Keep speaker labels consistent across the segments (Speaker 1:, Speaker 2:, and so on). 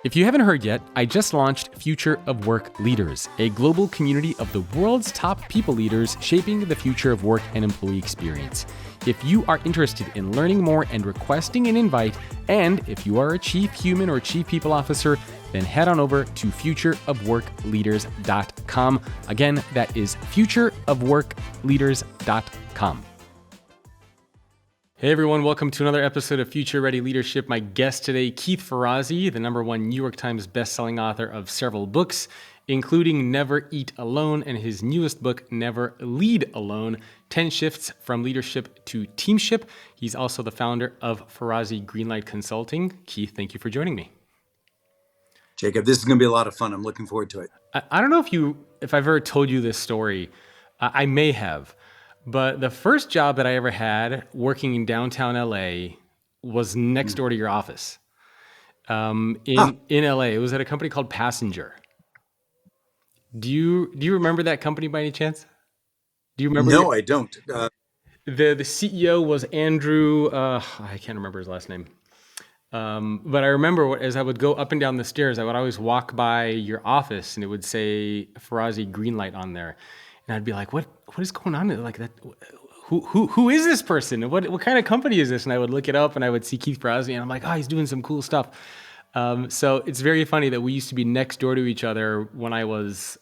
Speaker 1: If you haven't heard yet, I just launched Future of Work Leaders, a global community of the world's top people leaders shaping the future of work and employee experience. If you are interested in learning more and requesting an invite, and if you are a chief human or chief people officer, then head on over to futureofworkleaders.com. Again, that is futureofworkleaders.com. Hey everyone, welcome to another episode of Future Ready Leadership. My guest today, Keith Ferrazzi, the #1 New York Times bestselling author of several books, including Never Eat Alone and his newest book, Never Lead Alone, 10 Shifts from Leadership to Teamship. He's also the founder of Ferrazzi Greenlight Consulting. Keith, thank you for joining me.
Speaker 2: Jacob, this is going to be a lot of fun. I'm looking forward to it.
Speaker 1: I don't know if I've ever told you this story. I may have. But the first job that I ever had working in downtown LA was next door to your office in LA. It was at a company called Passenger. Do you remember that company by any chance? Do you remember?
Speaker 2: No, I don't.
Speaker 1: The CEO was Andrew. I can't remember his last name. But I remember as I would go up and down the stairs, I would always walk by your office and it would say Ferrazzi Greenlight on there. And I'd be like, what is going on? Like that, who is this person? What kind of company is this? And I would look it up and I would see Keith Ferrazzi and I'm like, oh, he's doing some cool stuff. So it's very funny that we used to be next door to each other when I was,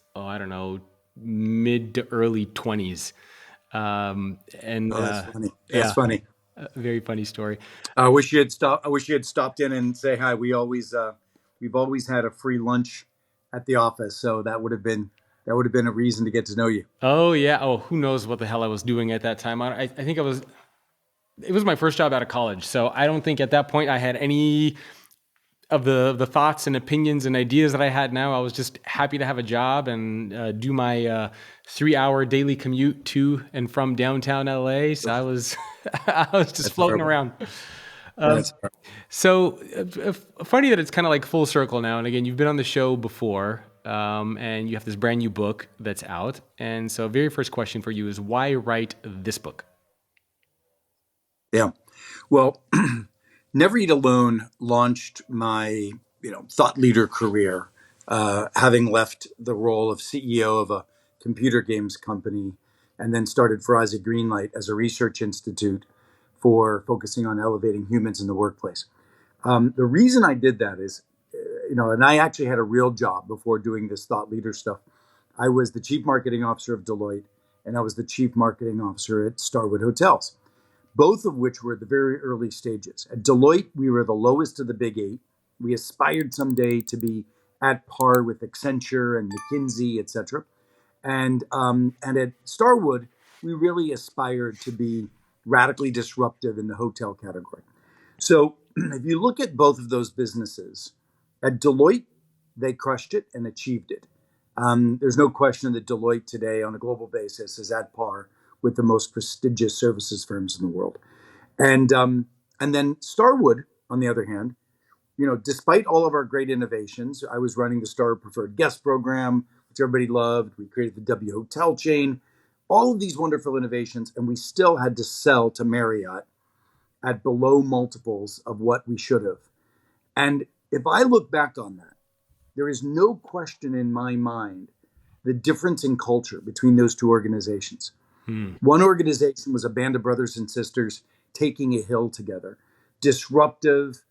Speaker 1: mid to early 20s.
Speaker 2: That's funny. That's funny.
Speaker 1: Very funny story.
Speaker 2: I wish you had stopped in and say hi. We've always had a free lunch at the office, so that would have been a reason to get to know you.
Speaker 1: Oh yeah. Oh, who knows what the hell I was doing at that time? I think it was my first job out of college. So I don't think at that point I had any of the thoughts and opinions and ideas that I had now. I was just happy to have a job and do my 3-hour daily commute to and from downtown LA. So I was just floating around. So funny that it's kind of like full circle now. And again, you've been on the show before. And you have this brand new book that's out. And so very first question for you is, why write this book?
Speaker 2: Yeah. Well, Never Eat Alone launched my, thought leader career, having left the role of CEO of a computer games company and then started Ferrazzi Greenlight as a research institute for focusing on elevating humans in the workplace. The reason I did that is, and I actually had a real job before doing this thought leader stuff. I was the chief marketing officer of Deloitte, and I was the chief marketing officer at Starwood Hotels, both of which were at the very early stages. At Deloitte, we were the lowest of the big 8. We aspired someday to be at par with Accenture and McKinsey, et cetera. And at Starwood, we really aspired to be radically disruptive in the hotel category. So if you look at both of those businesses, at Deloitte, they crushed it and achieved it. There's no question that Deloitte today on a global basis is at par with the most prestigious services firms in the world. And then Starwood, on the other hand, despite all of our great innovations, I was running the Star Preferred Guest program, which everybody loved. We created the W Hotel chain, all of these wonderful innovations, and we still had to sell to Marriott at below multiples of what we should have. And if I look back on that, there is no question in my mind the difference in culture between those two organizations. One organization was a band of brothers and sisters taking a hill together, disruptive,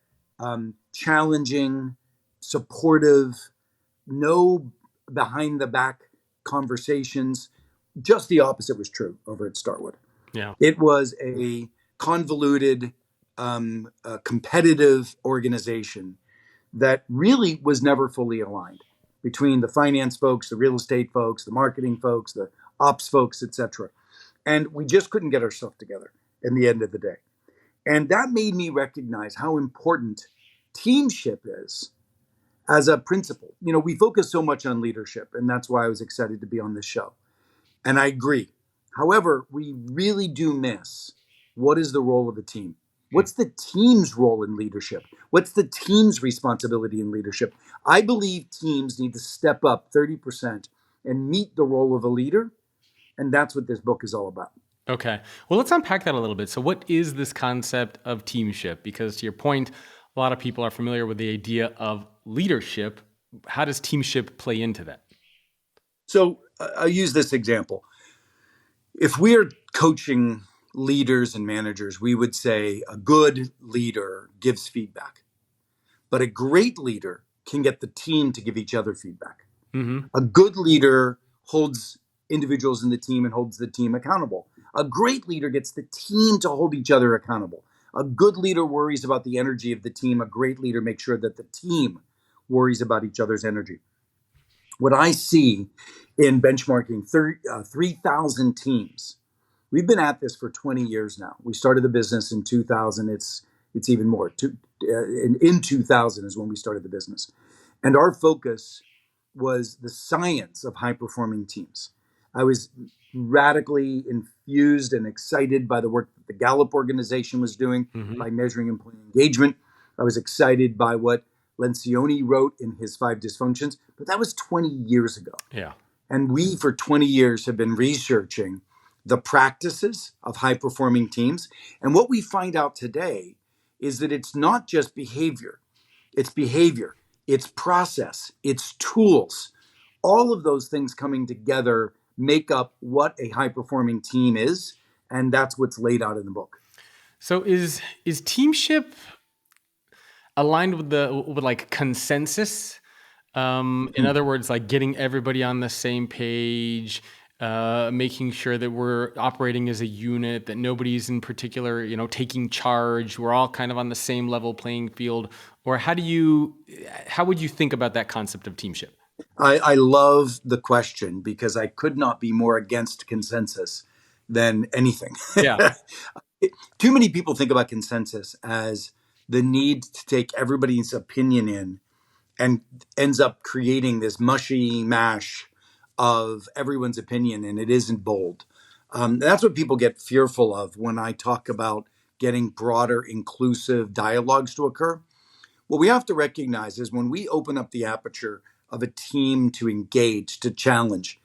Speaker 2: challenging, supportive, no behind the back conversations. Just the opposite was true over at Starwood.
Speaker 1: Yeah.
Speaker 2: It was a convoluted, competitive organization that really was never fully aligned between the finance folks, the real estate folks, the marketing folks, the ops folks, et cetera. And we just couldn't get ourselves together in the end of the day. And that made me recognize how important teamship is as a principle. We focus so much on leadership, and that's why I was excited to be on this show. And I agree. However, we really do miss what is the role of the team. What's the team's role in leadership? What's the team's responsibility in leadership? I believe teams need to step up 30% and meet the role of a leader. And that's what this book is all about.
Speaker 1: Okay. Well, let's unpack that a little bit. So what is this concept of teamship? Because to your point, A lot of people are familiar with the idea of leadership. How does teamship play into that?
Speaker 2: So I'll use this example. If we're coaching leaders and managers, we would say a good leader gives feedback, but a great leader can get the team to give each other feedback.
Speaker 1: Mm-hmm.
Speaker 2: A good leader holds individuals in the team and holds the team accountable. A great leader gets the team to hold each other accountable. A good leader worries about the energy of the team. A great leader makes sure that the team worries about each other's energy. What I see in benchmarking 3,000 teams, we've been at this for 20 years now. We started the business in 2000. It's even more. In 2000 is when we started the business. And our focus was the science of high performing teams. I was radically infused and excited by the work that the Gallup organization was doing
Speaker 1: Mm-hmm.
Speaker 2: by measuring employee engagement. I was excited by what Lencioni wrote in his Five Dysfunctions, but that was 20 years ago.
Speaker 1: Yeah.
Speaker 2: And we, for 20 years, have been researching the practices of high performing teams. And what we find out today is that it's not just behavior, it's process, it's tools. All of those things coming together make up what a high performing team is. And that's what's laid out in the book.
Speaker 1: So is teamship aligned with like consensus? In other words, like getting everybody on the same page, making sure that we're operating as a unit, that nobody's in particular, taking charge. We're all kind of on the same level playing field. Or how would you think about that concept of teamship?
Speaker 2: I love the question because I could not be more against consensus than anything.
Speaker 1: Yeah.
Speaker 2: Too many people think about consensus as the need to take everybody's opinion in and ends up creating this mushy mash of everyone's opinion, and it isn't bold. That's what people get fearful of when I talk about getting broader, inclusive dialogues to occur. What we have to recognize is when we open up the aperture of a team to engage, to challenge,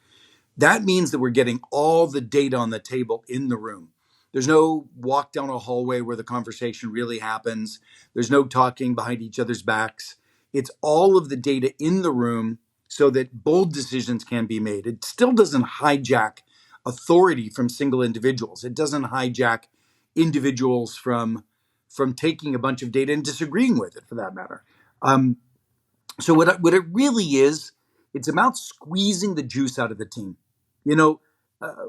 Speaker 2: that means that we're getting all the data on the table in the room. There's no walk down a hallway where the conversation really happens. There's no talking behind each other's backs. It's all of the data in the room so that bold decisions can be made. It still doesn't hijack authority from single individuals. It doesn't hijack individuals from taking a bunch of data and disagreeing with it, for that matter. So what it really is, it's about squeezing the juice out of the team. You know,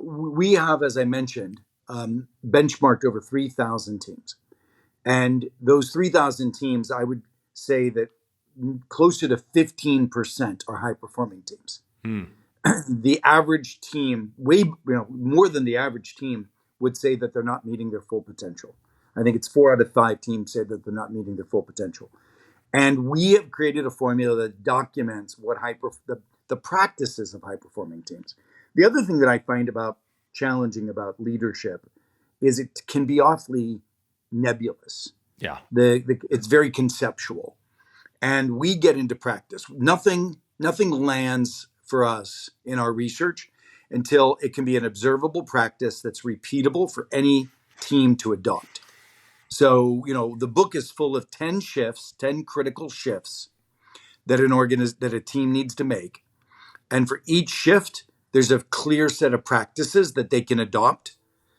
Speaker 2: we have, as I mentioned, benchmarked over 3,000 teams. And those 3,000 teams, I would say that closer to 15% are high performing teams.
Speaker 1: Hmm.
Speaker 2: The average team, more than the average team, would say that they're not meeting their full potential. I think it's 4 out of 5 teams say that they're not meeting their full potential. And we have created a formula that documents what the practices of high performing teams. The other thing that I find challenging about leadership is it can be awfully nebulous.
Speaker 1: Yeah.
Speaker 2: It's very conceptual, and we get into practice. Nothing lands for us in our research until it can be an observable practice that's repeatable for any team to adopt. So, the book is full of 10 shifts, 10 critical shifts that that a team needs to make. And for each shift, there's a clear set of practices that they can adopt.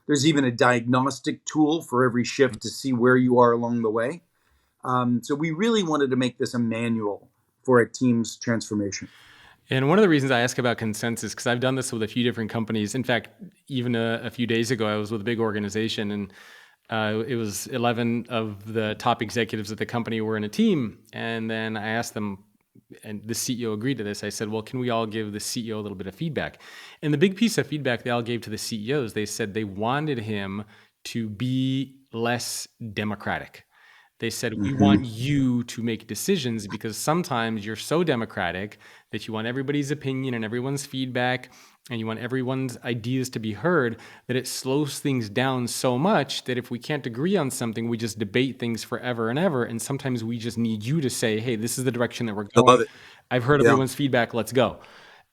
Speaker 2: There's even a diagnostic tool for every shift to see where you are along the way. So we really wanted to make this a manual for a team's transformation.
Speaker 1: And one of the reasons I ask about consensus, because I've done this with a few different companies. In fact, even a few days ago, I was with a big organization, and it was 11 of the top executives of the company were in a team. And then I asked them, and the CEO agreed to this. I said, well, can we all give the CEO a little bit of feedback? And the big piece of feedback they all gave to the CEOs, they said they wanted him to be less democratic. They said, we want you to make decisions because sometimes you're so democratic that you want everybody's opinion and everyone's feedback and you want everyone's ideas to be heard, that it slows things down so much that if we can't agree on something, we just debate things forever and ever. And sometimes we just need you to say, hey, this is the direction that we're
Speaker 2: I
Speaker 1: going.
Speaker 2: love it.
Speaker 1: I've heard
Speaker 2: Yeah.
Speaker 1: everyone's feedback. Let's go.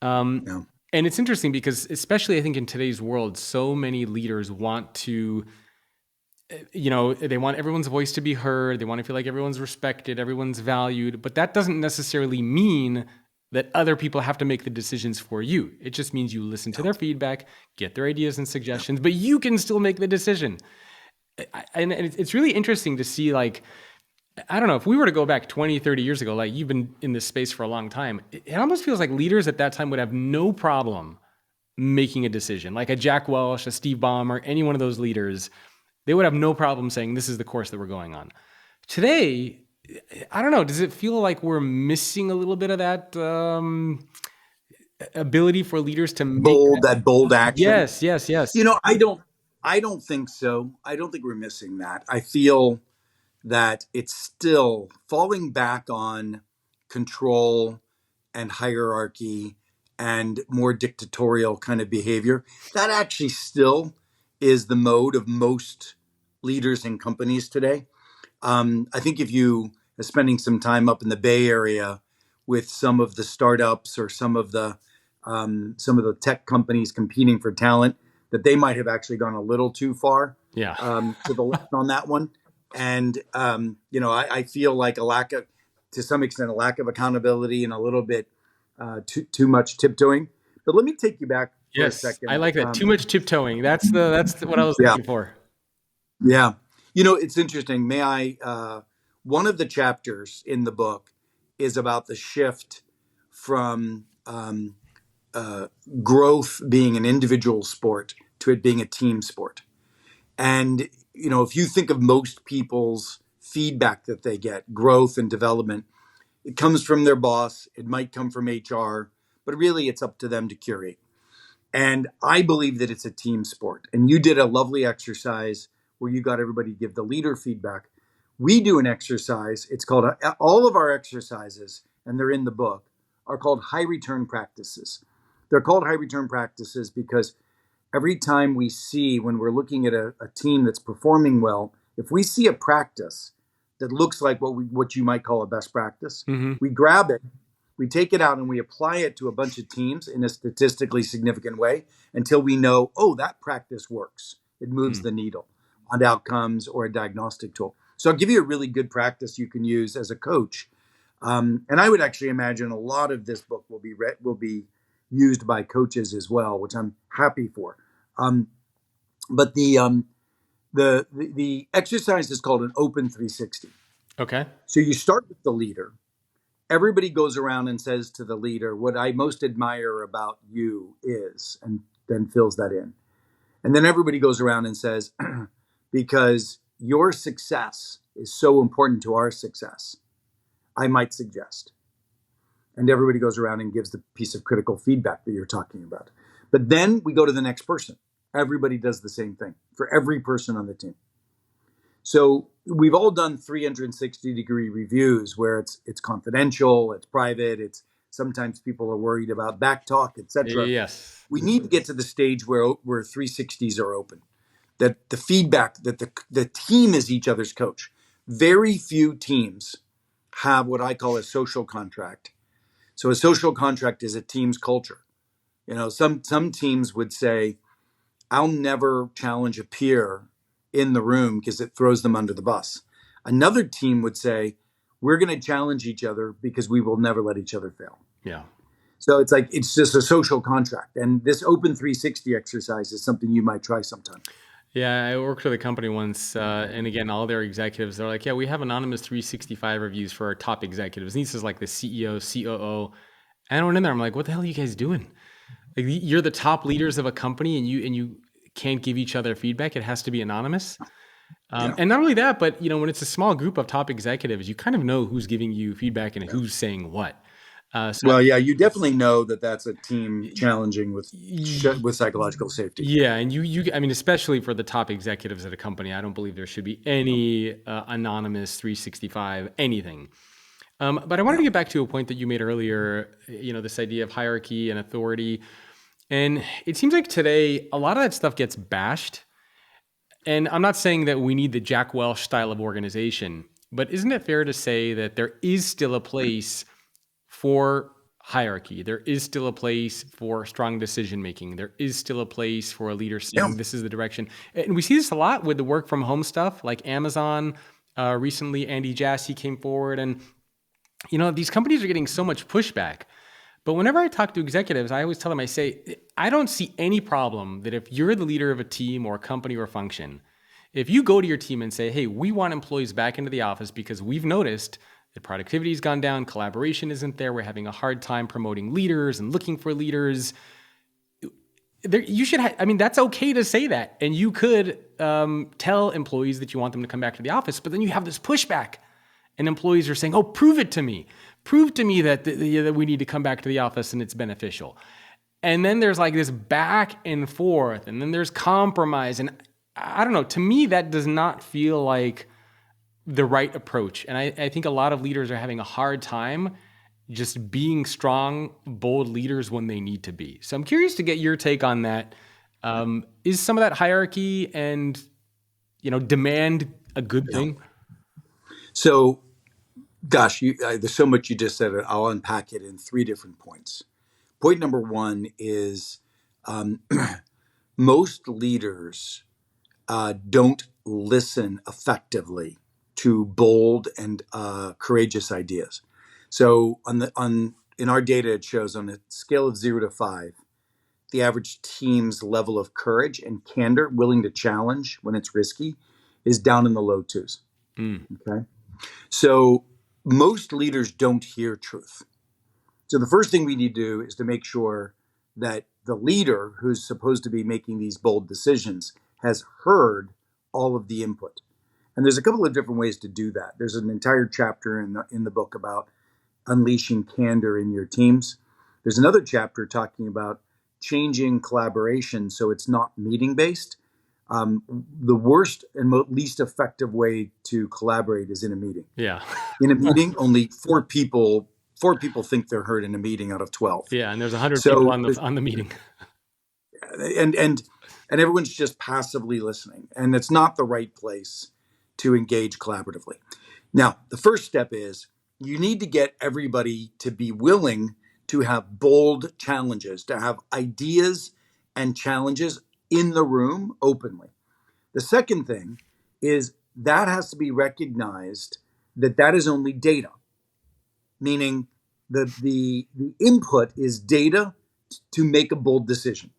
Speaker 2: Yeah.
Speaker 1: And it's interesting because especially I think in today's world, so many leaders want to they want everyone's voice to be heard. They want to feel like everyone's respected, everyone's valued. But that doesn't necessarily mean that other people have to make the decisions for you. It just means you listen to their feedback, get their ideas and suggestions, but you can still make the decision. And it's really interesting to see, like, I don't know, if we were to go back 20, 30 years ago, like you've been in this space for a long time, it almost feels like leaders at that time would have no problem making a decision. Like a Jack Welch, a Steve Ballmer, any one of those leaders, they would have no problem saying, this is the course that we're going on. Today, I don't know, does it feel like we're missing a little bit of that ability for leaders to make
Speaker 2: that bold action?
Speaker 1: Yes.
Speaker 2: I don't think so. I don't think we're missing that. I feel that it's still falling back on control and hierarchy and more dictatorial kind of behavior. That actually still is the mode of most leaders in companies today. I think if you are spending some time up in the Bay Area with some of the startups or some of the tech companies competing for talent, that they might have actually gone a little too far to the left on that one. And I feel like to some extent, a lack of accountability and a little bit too much tiptoeing. But let me take you back for a second.
Speaker 1: I like that. Too much tiptoeing. That's what I was looking for.
Speaker 2: Yeah. It's interesting. One of the chapters in the book is about the shift from growth being an individual sport to it being a team sport. And, if you think of most people's feedback that they get, growth and development, it comes from their boss. It might come from HR, but really it's up to them to curate. And I believe that it's a team sport. And you did a lovely exercise where you got everybody to give the leader feedback. We do an exercise. It's called all of our exercises, and they're in the book, are called high return practices. They're called high return practices because every time we see, when we're looking at a team that's performing well, if we see a practice that looks like what you might call a best practice, we grab it, we take it out, and we apply it to a bunch of teams in a statistically significant way until we know, that practice works. It moves the needle on outcomes or a diagnostic tool. So I'll give you a really good practice you can use as a coach. And I would actually imagine a lot of this book will be used by coaches as well, which I'm happy for. But the exercise is called an open 360.
Speaker 1: Okay.
Speaker 2: So you start with the leader. Everybody goes around and says to the leader, what I most admire about you is, and then fills that in. And then everybody goes around and says, because your success is so important to our success, I might suggest. And everybody goes around and gives the piece of critical feedback that you're talking about. But then we go to the next person. Everybody does the same thing for every person on the team. So we've all done 360-degree reviews where it's confidential, it's private, it's sometimes people are worried about back talk, etc.
Speaker 1: Yes.
Speaker 2: We need to get to the stage where 360s are open. That the feedback, that the team is each other's coach. Very few teams have what I call a social contract. So a social contract is a team's culture. Some teams would say, I'll never challenge a peer in the room because it throws them under the bus. Another team would say, we're going to challenge each other because we will never let each other fail.
Speaker 1: Yeah.
Speaker 2: So it's just a social contract. And this open 360 exercise is something you might try sometime.
Speaker 1: Yeah, I worked with a company once, and again, all their executives, they're like, yeah, we have anonymous 365 reviews for our top executives. And this is like the CEO, COO. And I went in there, I'm like, what the hell are you guys doing? Like, you're the top leaders of a company, and you can't give each other feedback. It has to be anonymous. And not only that, but when it's a small group of top executives, you kind of know who's giving you feedback and who's saying what.
Speaker 2: You definitely know that that's a team challenging with psychological safety.
Speaker 1: Yeah, and I mean, especially for the top executives at a company, I don't believe there should be any anonymous 365 anything. But I wanted to get back to a point that you made earlier. This idea of hierarchy and authority, and it seems like today a lot of that stuff gets bashed. And I'm not saying that we need the Jack Welch style of organization, but isn't it fair to say that there is still a place for hierarchy. There is still a place for strong decision making. There is still a place for a leader
Speaker 2: Yeah.
Speaker 1: saying this is the direction. And we see this a lot with the work from home stuff, like Amazon. Recently, Andy Jassy came forward, and these companies are getting so much pushback. But whenever I talk to executives, I always tell them, I say, I don't see any problem that if you're the leader of a team or a company or a function, if you go to your team and say, hey, we want employees back into the office because we've noticed that productivity has gone down, collaboration isn't there, we're having a hard time promoting leaders and looking for leaders. You should that's okay to say that. And you could tell employees that you want them to come back to the office, but then you have this pushback. And employees are saying, oh, prove it to me. Prove to me that we need to come back to the office and it's beneficial. And then there's like this back and forth, and then there's compromise. And I don't know, to me, that does not feel like the right approach. And I think a lot of leaders are having a hard time just being strong, bold leaders when they need to be. So I'm curious to get your take on that. Is some of that hierarchy and demand a good thing?
Speaker 2: So, gosh, there's so much you just said. I'll unpack it in 3 different points. Point number 1 is most leaders don't listen effectively to bold and courageous ideas. So, in our data, it shows on a scale of 0 to 5, the average team's level of courage and candor, willing to challenge when it's risky, is down in the low 2s. Okay. So most leaders don't hear truth. So the first thing we need to do is to make sure that the leader who's supposed to be making these bold decisions has heard all of the input. And there's a couple of different ways to do that. There's an entire chapter in the book about unleashing candor in your teams. There's another chapter talking about changing collaboration so it's not meeting based. The worst and least effective way to collaborate is in a meeting.
Speaker 1: Yeah.
Speaker 2: In a meeting, only 4 people think they're heard in a meeting out of 12.
Speaker 1: Yeah, and there's 100 people on the meeting.
Speaker 2: And everyone's just passively listening, and it's not the right place to engage collaboratively. Now, the first step is you need to get everybody to be willing to have bold challenges, to have ideas and challenges in the room openly. The second thing is that has to be recognized that is only data, meaning the input is data to make a bold decision.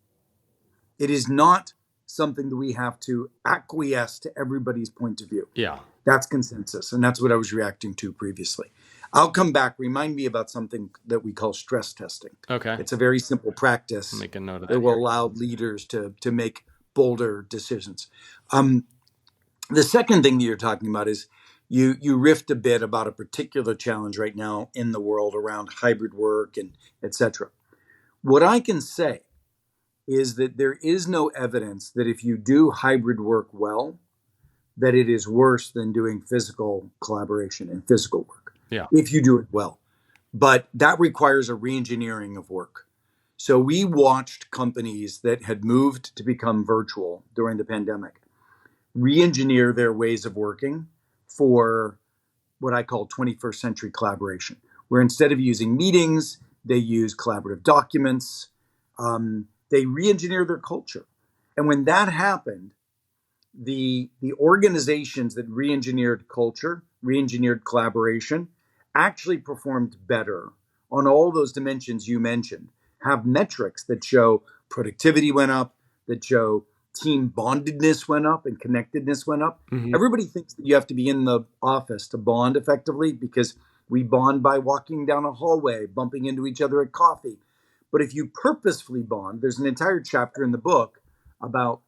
Speaker 2: It is not something that we have to acquiesce to everybody's point of view.
Speaker 1: Yeah.
Speaker 2: That's consensus, and that's what I was reacting to previously. I'll come back. Remind me about something that we call stress testing.
Speaker 1: Okay.
Speaker 2: It's a very simple practice.
Speaker 1: I'll make a note of that.
Speaker 2: That will allow leaders to make bolder decisions. The second thing that you're talking about is you riffed a bit about a particular challenge right now in the world around hybrid work and et cetera. What I can say is that there is no evidence that if you do hybrid work well, that it is worse than doing physical collaboration and physical work.
Speaker 1: Yeah.
Speaker 2: If you do it well. But that requires a re-engineering of work. So we watched companies that had moved to become virtual during the pandemic re-engineer their ways of working for what I call 21st century collaboration, where instead of using meetings, they use collaborative documents. They re-engineer their culture. And when that happened, the organizations that re-engineered culture, re-engineered collaboration, actually performed better on all those dimensions you mentioned, have metrics that show productivity went up, that show team bondedness went up and connectedness went up. Mm-hmm. Everybody thinks that you have to be in the office to bond effectively because we bond by walking down a hallway, bumping into each other at coffee. But if you purposefully bond, there's an entire chapter in the book about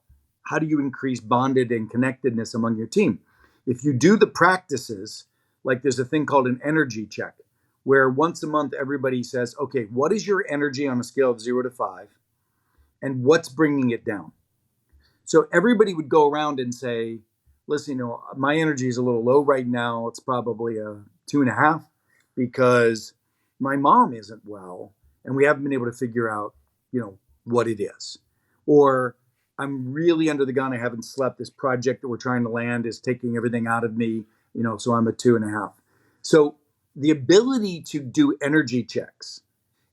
Speaker 2: how do you increase bonded and connectedness among your team. If you do the practices, like there's a thing called an energy check, where once a month everybody says, okay, what is your energy on a scale of 0 to 5? And what's bringing it down? So everybody would go around and say, listen, my energy is a little low right now. It's probably a 2.5 because my mom isn't well and we haven't been able to figure out, what it is. Or I'm really under the gun. I haven't slept. This project that we're trying to land is taking everything out of me, so I'm a 2.5. So the ability to do energy checks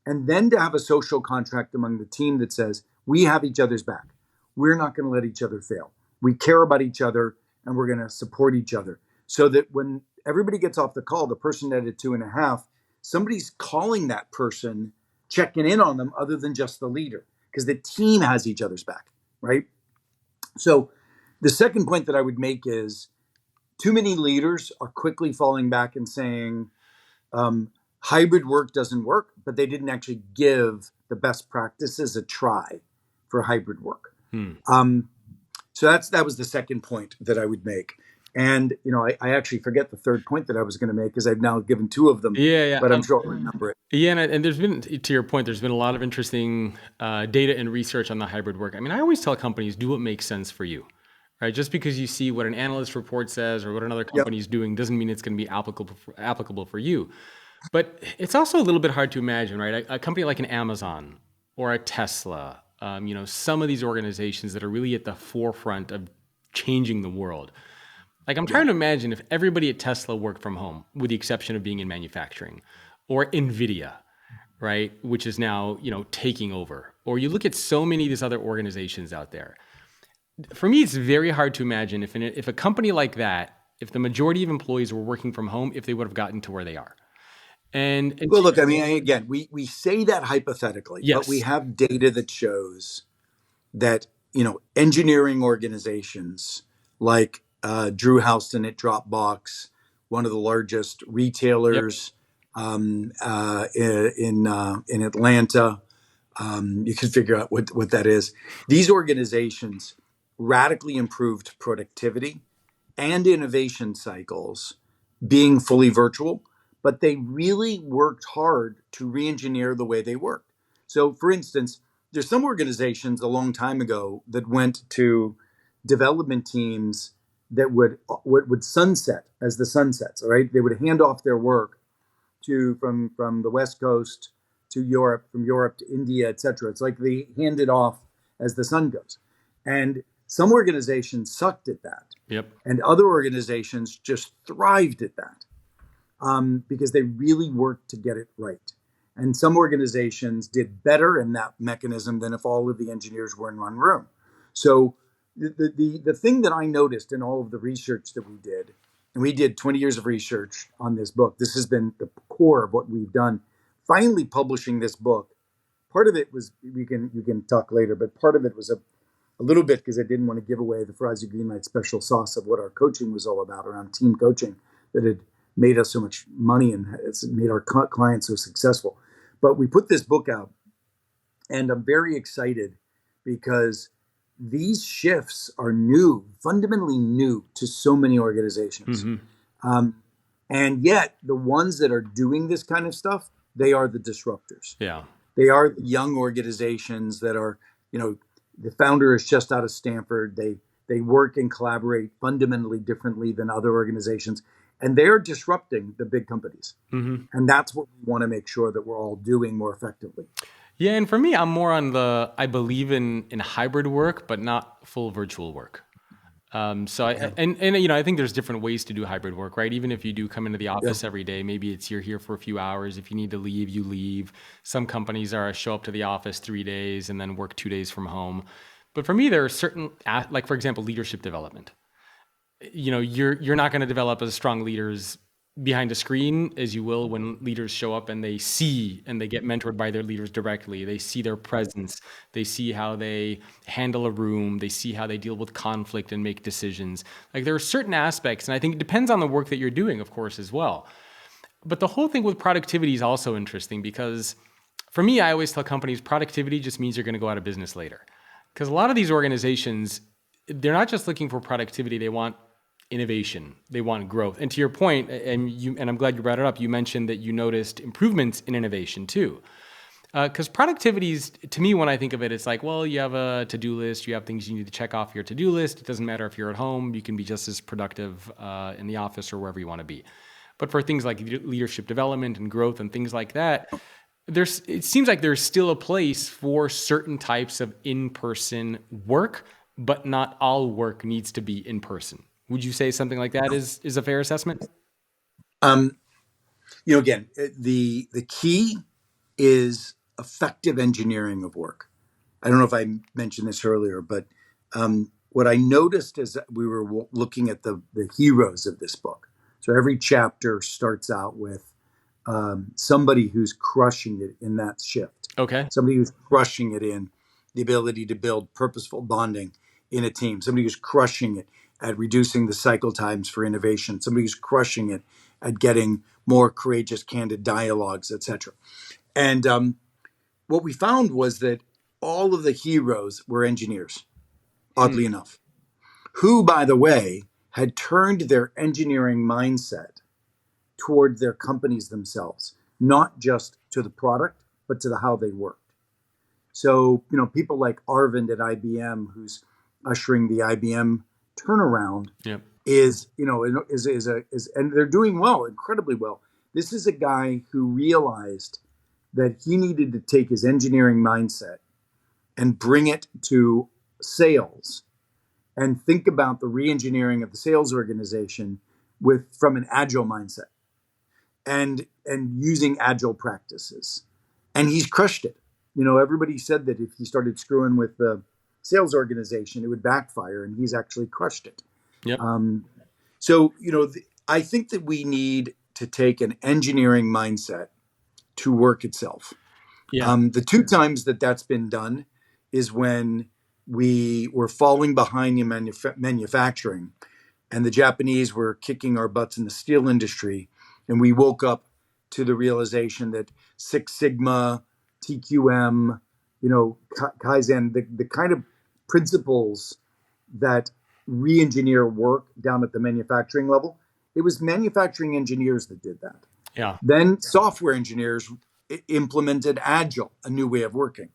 Speaker 2: And then to have a social contract among the team that says, we have each other's back. We're not going to let each other fail. We care about each other and we're going to support each other. So that when everybody gets off the call, the person at a 2.5, somebody's calling that person, checking in on them other than just the leader, because the team has each other's back, right? So the second point that I would make is too many leaders are quickly falling back and saying, hybrid work doesn't work, but they didn't actually give the best practices a try for hybrid work. So that was the second point that I would make. And, I actually forget the third point that I was going to make because I've now given two of them,
Speaker 1: Yeah.
Speaker 2: but I'm sure I'll remember it.
Speaker 1: Yeah, and there's been, to your point, there's been a lot of interesting data and research on the hybrid work. I mean, I always tell companies, do what makes sense for you, right? Just because you see what an analyst report says or what another company is doing doesn't mean it's going to be applicable for you. But it's also a little bit hard to imagine, right? A company like an Amazon or a Tesla, some of these organizations that are really at the forefront of changing the world. Like I'm trying to imagine if everybody at Tesla worked from home, with the exception of being in manufacturing, or NVIDIA, right, which is now taking over. Or you look at so many of these other organizations out there. For me, it's very hard to imagine if a company like that, if the majority of employees were working from home, if they would have gotten to where they are. And
Speaker 2: Well, look, I mean, again, we say that hypothetically, but we
Speaker 1: yes,
Speaker 2: have data that shows that, engineering organizations like Drew Houston at Dropbox, one of the largest
Speaker 1: yep,
Speaker 2: retailers in Atlanta, you can figure out what that is. These organizations radically improved productivity and innovation cycles being fully virtual, but they really worked hard to re-engineer the way they work. So, for instance, there's some organizations a long time ago that went to development teams that would sunset as the sun sets. All right, they would hand off their work to from the West Coast to Europe, from Europe to India, etc. It's like they hand it off as the sun goes, and some organizations sucked at that,
Speaker 1: yep.
Speaker 2: and other organizations just thrived at that because they really worked to get it right. And some organizations did better in that mechanism than if all of the engineers were in one room. So the thing that I noticed in all of the research that we did, and we did 20 years of research on this book. This has been the core of what we've done. Finally publishing this book, part of it was, you can talk later, but part of it was a little bit because I didn't want to give away the Ferrazzi Greenlight special sauce of what our coaching was all about around team coaching that had made us so much money and it's made our clients so successful. But we put this book out, and I'm very excited because these shifts are new, fundamentally new to so many organizations. And yet the ones that are doing this kind of stuff, they are the disruptors.
Speaker 1: Yeah.
Speaker 2: They are young organizations that are, the founder is just out of Stanford. They work and collaborate fundamentally differently than other organizations. And they're disrupting the big companies. And that's what we want to make sure that we're all doing more effectively.
Speaker 1: Yeah, and for me, I'm more on I believe in hybrid work, but not full virtual work. So I think there's different ways to do hybrid work, right? Even if you do come into the office every day, maybe it's you're here for a few hours. If you need to leave, you leave. Some companies are show up to the office 3 days and then work 2 days from home. But for me, there are certain, like for example, leadership development. You're not going to develop as strong leaders behind a screen as you will when leaders show up and they see and they get mentored by their leaders directly. They see their presence. They see how they handle a room. They see how they deal with conflict and make decisions. Like there are certain aspects, and I think it depends on the work that you're doing, of course, as well. But the whole thing with productivity is also interesting because for me, I always tell companies productivity just means you're going to go out of business later. Because a lot of these organizations, they're not just looking for productivity, they want innovation, they want growth. And to your point, and I'm glad you brought it up, you mentioned that you noticed improvements in innovation too. Because productivity is, to me, when I think of it, it's like, well, you have a to-do list, you have things you need to check off your to-do list. It doesn't matter if you're at home, you can be just as productive in the office or wherever you want to be. But for things like leadership development and growth and things like that, it seems like there's still a place for certain types of in-person work, but not all work needs to be in person. Would you say something like that is a fair assessment?
Speaker 2: Again, the key is effective engineering of work. I don't know if I mentioned this earlier, but what I noticed as we were looking at the heroes of this book. So every chapter starts out with somebody who's crushing it in that shift,
Speaker 1: Okay.
Speaker 2: somebody who's crushing it in the ability to build purposeful bonding in a team, somebody who's crushing it at reducing the cycle times for innovation, somebody who's crushing it at getting more courageous, candid dialogues, etc. And what we found was that all of the heroes were engineers, oddly enough, who, by the way, had turned their engineering mindset toward their companies themselves, not just to the product, but to the how they worked. So, people like Arvind at IBM, who's ushering the IBM turnaround,
Speaker 1: Yep.
Speaker 2: and they're doing well, incredibly well. This is a guy who realized that he needed to take his engineering mindset and bring it to sales and think about the re-engineering of the sales organization from an agile mindset and using agile practices. And he's crushed it. Everybody said that if he started screwing with the sales organization, it would backfire, and he's actually crushed it.
Speaker 1: Yep.
Speaker 2: I think that we need to take an engineering mindset to work itself.
Speaker 1: Yeah.
Speaker 2: The two times that's been done is when we were falling behind in manufacturing, and the Japanese were kicking our butts in the steel industry, and we woke up to the realization that Six Sigma, TQM, Kaizen, the kind of principles that re-engineer work down at the manufacturing level, it was manufacturing engineers that did that.
Speaker 1: Yeah.
Speaker 2: Then software engineers implemented Agile, a new way of working.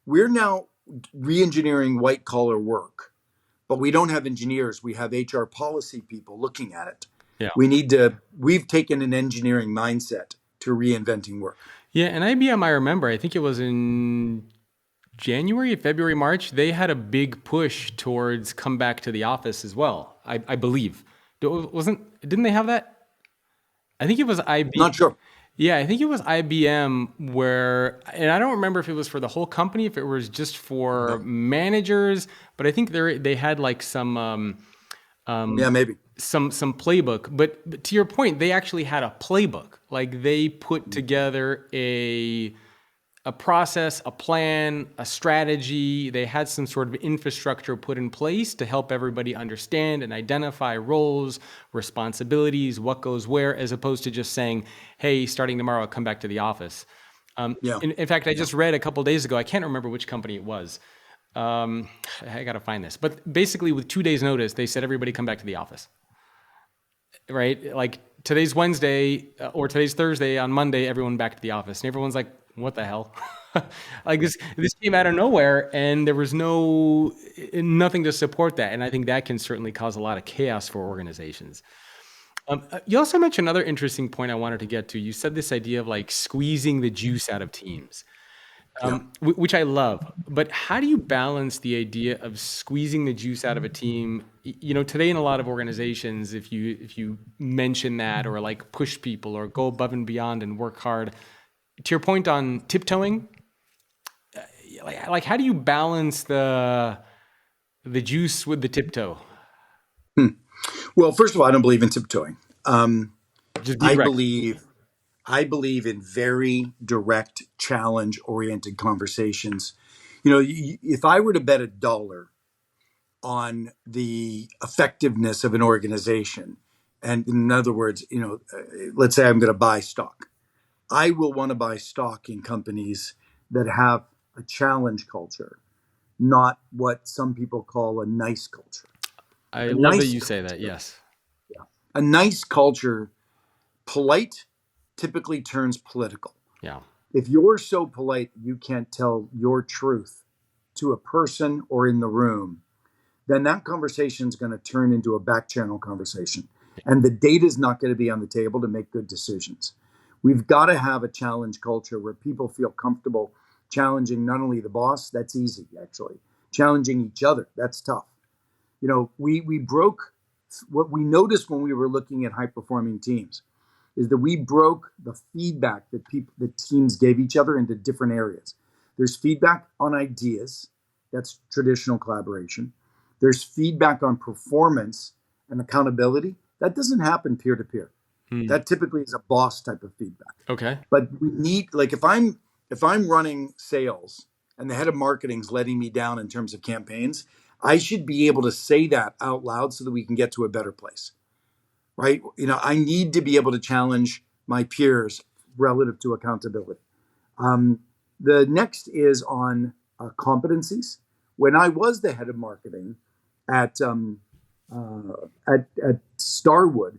Speaker 2: We're now re-engineering white-collar work, but we don't have engineers. We have HR policy people looking at it.
Speaker 1: Yeah.
Speaker 2: We've taken an engineering mindset to reinventing work.
Speaker 1: Yeah, and IBM, I remember, I think it was in January, February, March, they had a big push towards come back to the office as well, I believe. Didn't they have that? I think it was IBM.
Speaker 2: Not sure.
Speaker 1: Yeah, I think it was IBM and I don't remember if it was for the whole company, if it was just for managers, but I think they had like some
Speaker 2: maybe
Speaker 1: some playbook. But to your point, they actually had a playbook. Like they put together a process, a plan, a strategy. They had some sort of infrastructure put in place to help everybody understand and identify roles, responsibilities, what goes where, as opposed to just saying, hey, starting tomorrow, I'll come back to the office. In fact, I just read a couple of days ago, I can't remember which company it was. I got to find this. But basically, with 2 days' notice, they said, everybody come back to the office. Right? Like today's Wednesday or today's Thursday, on Monday, everyone back to the office. And everyone's like, what the hell? Like this came out of nowhere, and there was nothing to support that. And I think that can certainly cause a lot of chaos for organizations. You also mentioned another interesting point I wanted to get to. You said this idea of like squeezing the juice out of teams, which I love. But how do you balance the idea of squeezing the juice out of a team? Today in a lot of organizations, if you mention that or like push people or go above and beyond and work hard, to your point on tiptoeing, like how do you balance the juice with the tiptoe?
Speaker 2: Well, first of all, I don't believe in tiptoeing.
Speaker 1: Just be
Speaker 2: I
Speaker 1: direct.
Speaker 2: believe in very direct, challenge-oriented conversations. If I were to bet $1 on the effectiveness of an organization, and in other words, let's say I'm going to buy stock, I will want to buy stock in companies that have a challenge culture, not what some people call a nice culture.
Speaker 1: I love that you say that. Yes.
Speaker 2: Yeah. A nice culture, polite, typically turns political.
Speaker 1: Yeah.
Speaker 2: If you're so polite you can't tell your truth to a person or in the room, then that conversation is going to turn into a back channel conversation. And the data is not going to be on the table to make good decisions. We've got to have a challenge culture where people feel comfortable challenging not only the boss, that's easy actually, challenging each other, that's tough. We broke what we noticed when we were looking at high performing teams is that we broke the feedback that teams gave each other into different areas. There's feedback on ideas. That's traditional collaboration. There's feedback on performance and accountability. That doesn't happen peer to peer. That typically is a boss type of feedback.
Speaker 1: Okay.
Speaker 2: But we need, like, if I'm running sales and the head of marketing is letting me down in terms of campaigns, I should be able to say that out loud so that we can get to a better place, right? I need to be able to challenge my peers relative to accountability. The next is on competencies. When I was the head of marketing at Starwood,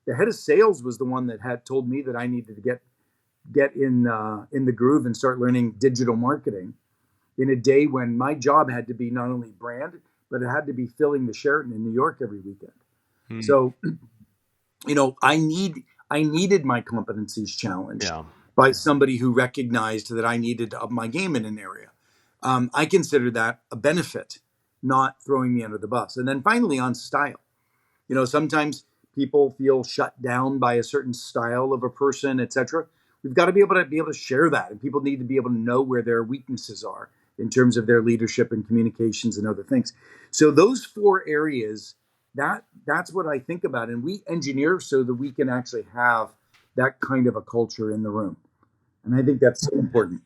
Speaker 2: the head of sales was the one that had told me that I needed to get in the groove and start learning digital marketing in a day when my job had to be not only brand, but it had to be filling the Sheraton in New York every weekend. So, I needed my competencies challenged by somebody who recognized that I needed to up my game in an area. I consider that a benefit, not throwing me under the bus. And then finally on style, sometimes people feel shut down by a certain style of a person, etc. We've got to be able to share that, and people need to be able to know where their weaknesses are in terms of their leadership and communications and other things. So those 4 areas, that's what I think about, and we engineer so that we can actually have that kind of a culture in the room, and I think that's so important.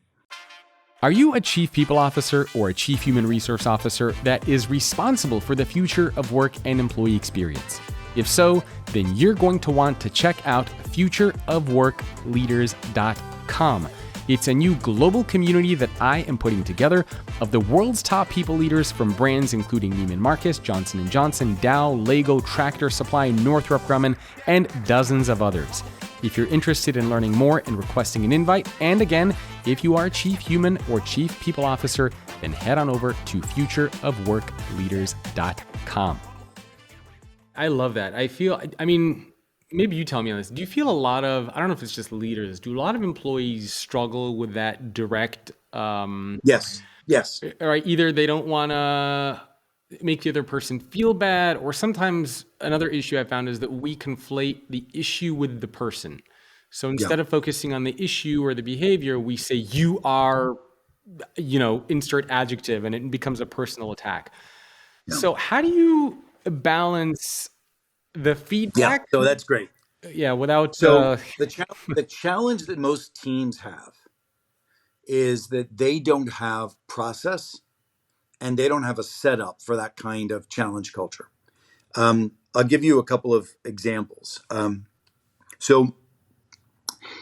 Speaker 1: Are you a chief people officer or a chief human resource officer that is responsible for the future of work and employee experience? If so, then you're going to want to check out futureofworkleaders.com. It's a new global community that I am putting together of the world's top people leaders from brands including Neiman Marcus, Johnson & Johnson, Dow, Lego, Tractor Supply, Northrop Grumman, and dozens of others. If you're interested in learning more and requesting an invite, and again, if you are a chief human or chief people officer, then head on over to futureofworkleaders.com. I love that. Maybe you tell me on this. Do you feel a lot of, I don't know if it's just leaders, do a lot of employees struggle with that direct?
Speaker 2: Yes.
Speaker 1: Right. Either they don't want to make the other person feel bad, or sometimes another issue I found is that we conflate the issue with the person. So instead of focusing on the issue or the behavior, we say you are, insert adjective, and it becomes a personal attack. Yeah. So how do you balance the feedback?
Speaker 2: Yeah, so that's great.
Speaker 1: Yeah, without...
Speaker 2: the challenge that most teams have is that they don't have process and they don't have a setup for that kind of challenge culture. I'll give you a couple of examples. So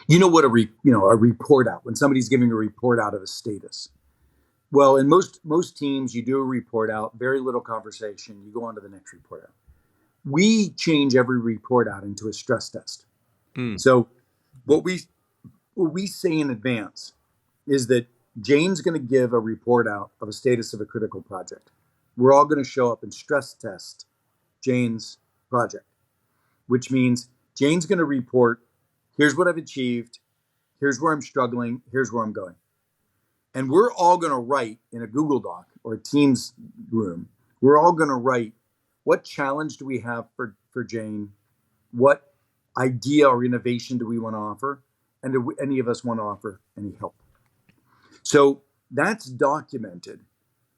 Speaker 2: what a report out, when somebody's giving a report out of a status. Well, in most teams, you do a report out, very little conversation, you go on to the next report out. We change every report out into a stress test. So what we say in advance is that Jane's going to give a report out of a status of a critical project. We're all going to show up and stress test Jane's project, which means Jane's going to report, here's what I've achieved, here's where I'm struggling, here's where I'm going. And we're all going to write in a Google Doc or a Teams room, we're all going to write, what challenge do we have for Jane? What idea or innovation do we want to offer? And do any of us want to offer any help? So that's documented.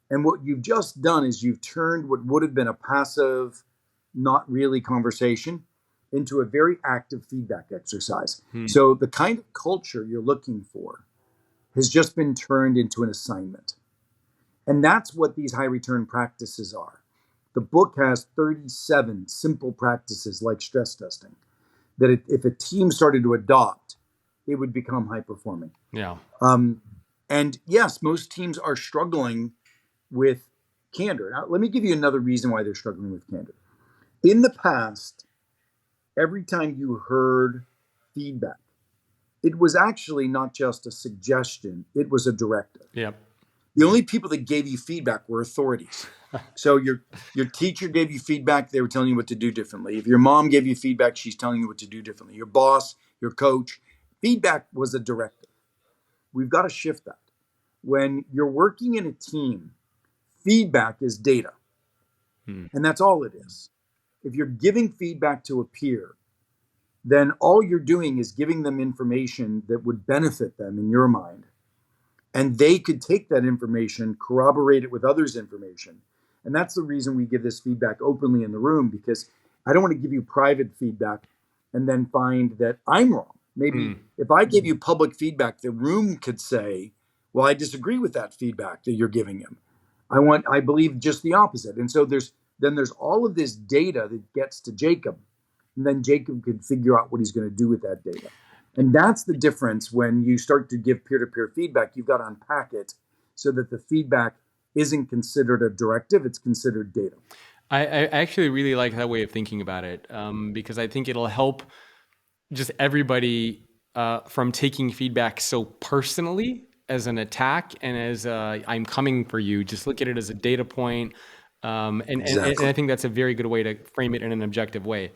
Speaker 2: And what you've just done is you've turned what would have been a passive, not really conversation into a very active feedback exercise. So the kind of culture you're looking for has just been turned into an assignment. And that's what these high return practices are. The book has 37 simple practices like stress testing that if a team started to adopt, it would become high performing.
Speaker 1: Yeah.
Speaker 2: And yes, most teams are struggling with candor. Now, let me give you another reason why they're struggling with candor. In the past, every time you heard feedback, it was actually not just a suggestion, it was a directive.
Speaker 1: Yep.
Speaker 2: The only people that gave you feedback were authorities. So your teacher gave you feedback, they were telling you what to do differently. If your mom gave you feedback, she's telling you what to do differently. Your boss, your coach, feedback was a directive. We've got to shift that. When you're working in a team, feedback is data. And that's all it is. If you're giving feedback to a peer, then all you're doing is giving them information that would benefit them in your mind. And they could take that information, corroborate it with others' information. And that's the reason we give this feedback openly in the room, because I don't want to give you private feedback and then find that I'm wrong. Maybe if I give you public feedback, the room could say, well, I disagree with that feedback that you're giving him. I believe just the opposite. And so there's all of this data that gets to Jacob, and then Jacob could figure out what he's going to do with that data. And that's the difference when you start to give peer-to-peer feedback. You've got to unpack it so that the feedback isn't considered a directive, it's considered data.
Speaker 1: I actually really like that way of thinking about it, because I think it'll help just everybody from taking feedback so personally as an attack and as I'm coming for you. Just look at it as a data point. And I think that's a very good way to frame it in an objective way.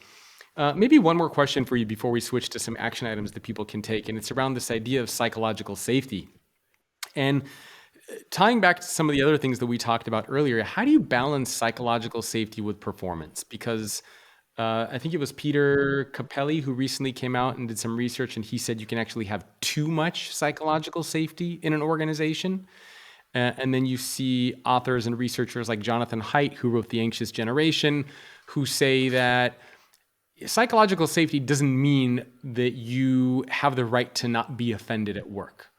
Speaker 1: Maybe one more question for you before we switch to some action items that people can take. And it's around this idea of psychological safety. And tying back to some of the other things that we talked about earlier, how do you balance psychological safety with performance? Because I think it was Peter Capelli who recently came out and did some research, and he said you can actually have too much psychological safety in an organization. And then you see authors and researchers like Jonathan Haidt, who wrote The Anxious Generation, who say that psychological safety doesn't mean that you have the right to not be offended at work.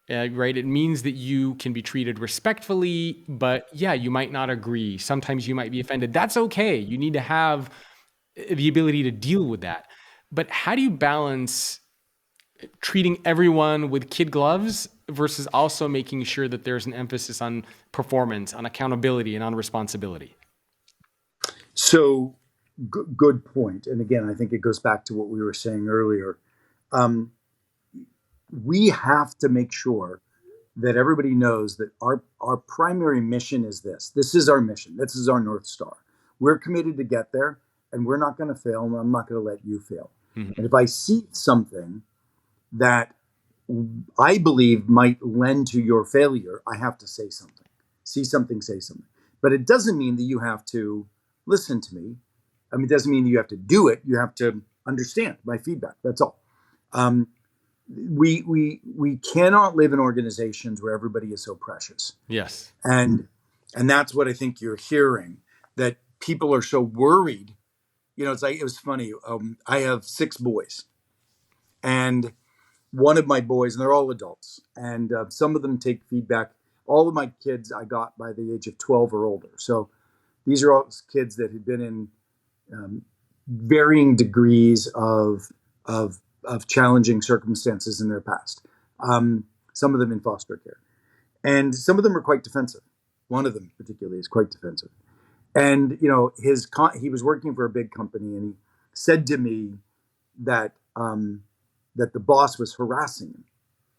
Speaker 1: Right? It means that you can be treated respectfully, but yeah, you might not agree. Sometimes you might be offended. That's okay. You need to have the ability to deal with that. But how do you balance treating everyone with kid gloves versus also making sure that there's an emphasis on performance, on accountability, and on responsibility?
Speaker 2: So good point. And again, I think it goes back to what we were saying earlier. We have to make sure that everybody knows that our primary mission is this. This is our mission. This is our North Star. We're committed to get there, and we're not going to fail, and I'm not going to let you fail. Mm-hmm. And if I see something that I believe might lend to your failure, I have to say something. See something, say something. But it doesn't mean that you have to listen to me. I mean, it doesn't mean that you have to do it. You have to understand my feedback. That's all. We cannot live in organizations where everybody is so precious.
Speaker 1: Yes.
Speaker 2: And that's what I think you're hearing, that people are so worried. You know, it was funny. I have 6 boys, and one of my boys, and they're all adults, and some of them take feedback. All of my kids I got by the age of 12 or older. So these are all kids that had been in varying degrees of challenging circumstances in their past. Some of them in foster care, and some of them are quite defensive. One of them particularly is quite defensive. And you know, he was working for a big company, and he said to me that that the boss was harassing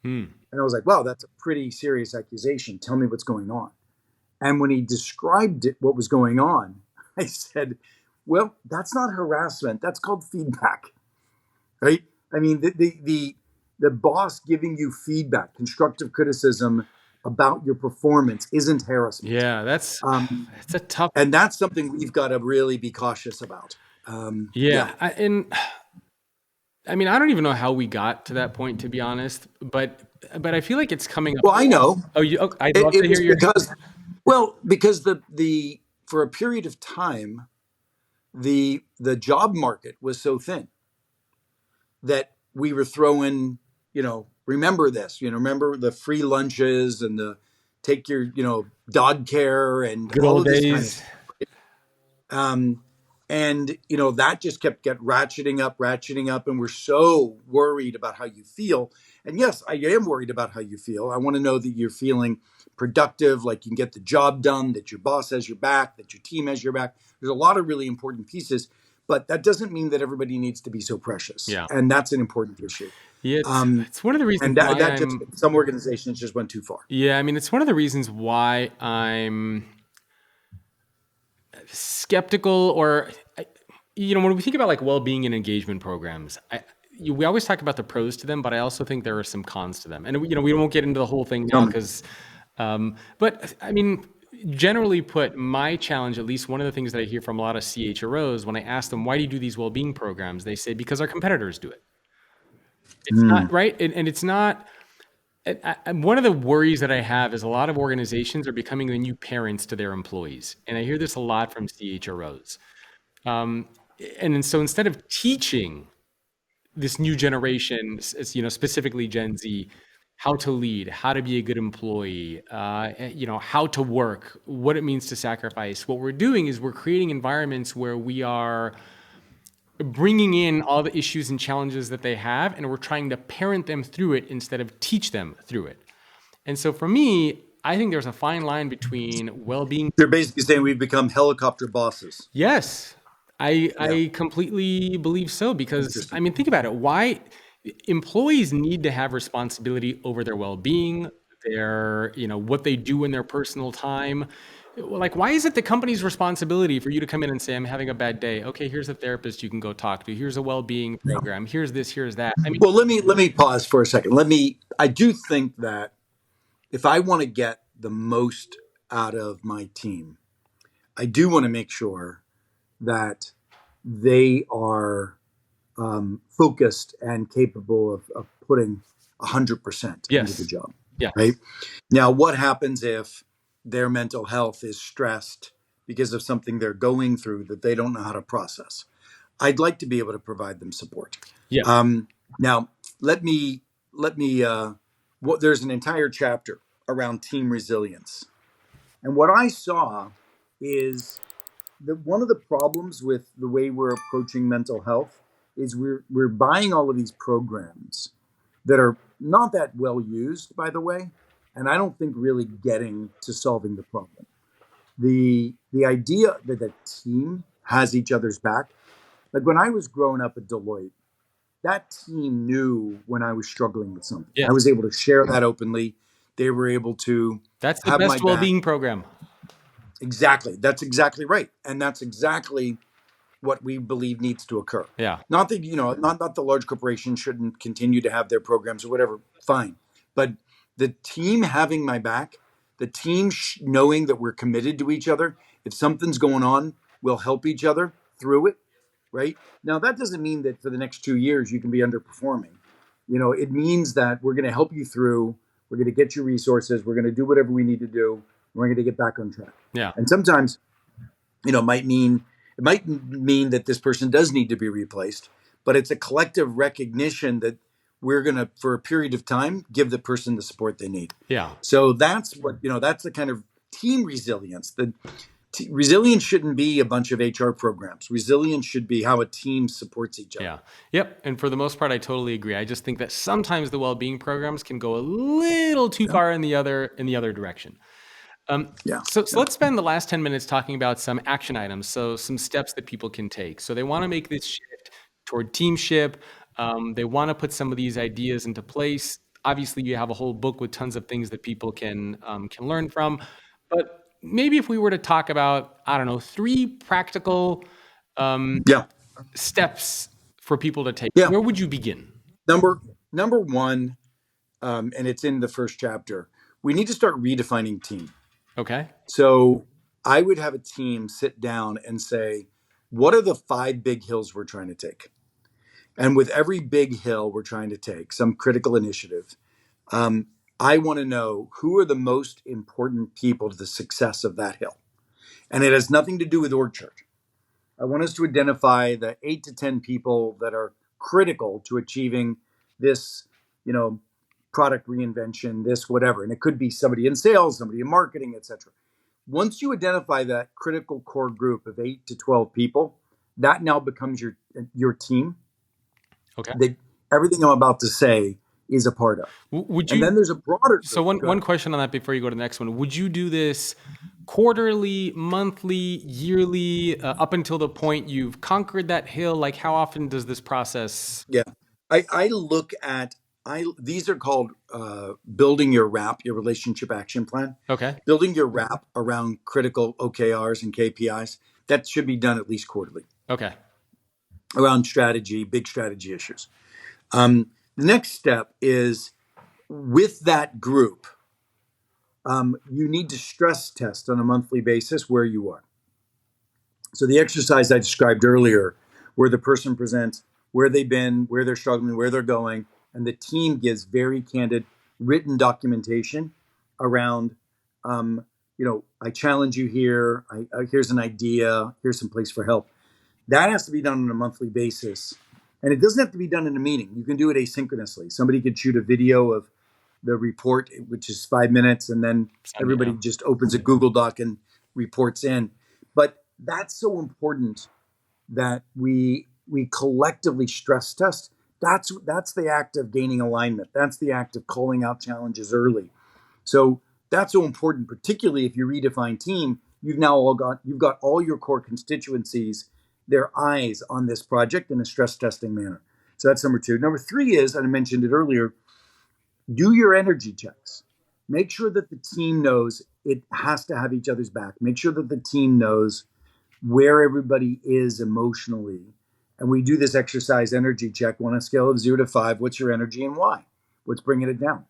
Speaker 2: him. And I was like, wow, that's a pretty serious accusation. Tell me what's going on. And when he described what was going on, I said, well, that's not harassment. That's called feedback, right? I mean, the boss giving you feedback, constructive criticism about your performance isn't harassment.
Speaker 1: Yeah, that's a tough.
Speaker 2: And that's something we've got to really be cautious about.
Speaker 1: I mean, I don't even know how we got to that point, to be honest, but I feel like it's coming up.
Speaker 2: Well, I know.
Speaker 1: I'd love to hear your.
Speaker 2: Because the for a period of time, the job market was so thin that we were throwing, remember this, remember the free lunches and the take your, dog care and
Speaker 1: good
Speaker 2: all
Speaker 1: old
Speaker 2: of this
Speaker 1: days.
Speaker 2: Kind of and, that just kept ratcheting up. And we're so worried about how you feel. And yes, I am worried about how you feel. I want to know that you're feeling productive, like you can get the job done, that your boss has your back, that your team has your back. There's a lot of really important pieces, but that doesn't mean that everybody needs to be so precious.
Speaker 1: Yeah.
Speaker 2: And that's an important issue.
Speaker 1: Yeah, it's one of the reasons
Speaker 2: and
Speaker 1: why
Speaker 2: some organizations just went too far.
Speaker 1: Yeah, I mean, it's one of the reasons why I'm skeptical, or when we think about like well-being and engagement programs, we always talk about the pros to them, but I also think there are some cons to them. And we won't get into the whole thing now because, but I mean, generally put, my challenge, at least one of the things that I hear from a lot of CHROs, when I ask them, why do you do these well-being programs? They say, because our competitors do it. It's
Speaker 2: Hmm.
Speaker 1: not right. And it's not, one of the worries that I have is a lot of organizations are becoming the new parents to their employees. And I hear this a lot from CHROs. Um, and so instead of teaching this new generation, specifically Gen Z, how to lead, how to be a good employee, how to work, what it means to sacrifice. What we're doing is we're creating environments where we are bringing in all the issues and challenges that they have, and we're trying to parent them through it instead of teach them through it. And so for me, I think there's a fine line between well-being.
Speaker 2: You're basically saying we've become helicopter bosses.
Speaker 1: Yes, I
Speaker 2: Yeah,
Speaker 1: I completely believe so because I
Speaker 2: interesting.
Speaker 1: mean, think about it. Why employees need to have responsibility over their well-being, what they do in their personal time. Like, why is it the company's responsibility for you to come in and say, "I'm having a bad day"? Okay, here's a therapist you can go talk to. Here's a well-being
Speaker 2: Yeah.
Speaker 1: program. Here's this. Here's that. I mean,
Speaker 2: Well, let me pause for a second. I do think that if I want to get the most out of my team, I do want to make sure that they are focused and capable of putting 100% into the
Speaker 1: yes,
Speaker 2: job,
Speaker 1: yeah,
Speaker 2: right? Now, what happens if their mental health is stressed because of something they're going through that they don't know how to process? I'd like to be able to provide them support.
Speaker 1: yeah,
Speaker 2: Now, let me. There's an entire chapter around team resilience, and what I saw is that one of the problems with the way we're approaching mental health is we're buying all of these programs that are not that well used, by the way, and I don't think really getting to solving the problem. The idea that the team has each other's back, like when I was growing up at Deloitte, that team knew when I was struggling with something. I
Speaker 1: yes.
Speaker 2: was able to share that openly. They were able to
Speaker 1: That's the
Speaker 2: have my
Speaker 1: best
Speaker 2: back.
Speaker 1: well-being program.
Speaker 2: Exactly. That's exactly right. And that's exactly what we believe needs to occur.
Speaker 1: Yeah,
Speaker 2: Not that, not the large corporations shouldn't continue to have their programs or whatever, fine. But the team having my back, the team knowing that we're committed to each other, if something's going on, we'll help each other through it, right? Now, that doesn't mean that for the next 2 years you can be underperforming. It means that we're going to help you through, we're going to get you resources, we're going to do whatever we need to do, we're going to get back on track.
Speaker 1: yeah,
Speaker 2: And sometimes it might mean that this person does need to be replaced, but it's a collective recognition that we're going to, for a period of time, give the person the support they need.
Speaker 1: yeah.
Speaker 2: So that's the kind of team resilience. Resilience shouldn't be a bunch of HR programs. Resilience should be how a team supports each other.
Speaker 1: Yeah. Yep. And for the most part, I totally agree. I just think that sometimes the well-being programs can go a little too
Speaker 2: Yeah.
Speaker 1: far in the other direction.
Speaker 2: Yeah.
Speaker 1: So let's spend the last 10 minutes talking about some action items. So some steps that people can take. So they want to make this shift toward teamship. They want to put some of these ideas into place. Obviously, you have a whole book with tons of things that people can learn from. But maybe if we were to talk about, I don't know, 3 practical
Speaker 2: Yeah.
Speaker 1: steps for people to take,
Speaker 2: Yeah.
Speaker 1: where would you begin?
Speaker 2: Number one, and it's in the first chapter. We need to start redefining team.
Speaker 1: Okay.
Speaker 2: So I would have a team sit down and say, what are the 5 big hills we're trying to take? And with every big hill we're trying to take, some critical initiative, I want to know who are the most important people to the success of that hill. And it has nothing to do with org chart. I want us to identify the 8 to 10 people that are critical to achieving this, product reinvention, this whatever. And it could be somebody in sales, somebody in marketing, etc. Once you identify that critical core group of 8 to 12 people, that now becomes your team
Speaker 1: Okay.
Speaker 2: that everything I'm about to say is a part of.
Speaker 1: Would
Speaker 2: And
Speaker 1: you
Speaker 2: then there's a broader
Speaker 1: So
Speaker 2: group.
Speaker 1: one question on that before you go to the next one. Would you do this quarterly, monthly, yearly, up until the point you've conquered that hill? Like, how often does this process?
Speaker 2: Yeah. I look at these are called building your RAP, your relationship action plan.
Speaker 1: Okay.
Speaker 2: Building your RAP around critical OKRs and KPIs. That should be done at least quarterly
Speaker 1: Okay.
Speaker 2: around strategy, big strategy issues. The next step is with that group, You need to stress test on a monthly basis where you are. So the exercise I described earlier, where the person presents where they've been, where they're struggling, where they're going, and the team gives very candid written documentation around, I challenge you here. Here's an idea. Here's some place for help. That has to be done on a monthly basis. And it doesn't have to be done in a meeting. You can do it asynchronously. Somebody could shoot a video of the report, which is 5 minutes, and then everybody just opens a Google Doc and reports in. But that's so important that we collectively stress test. That's the act of gaining alignment. That's the act of calling out challenges early. So that's so important, particularly if you redefine team. You've got all your core constituencies, their eyes on this project in a stress testing manner. So that's number two. Number three is, and I mentioned it earlier, do your energy checks. Make sure that the team knows it has to have each other's back. Make sure that the team knows where everybody is emotionally. And we do this exercise energy check on a scale of 0 to 5. What's your energy and why? What's bringing it down?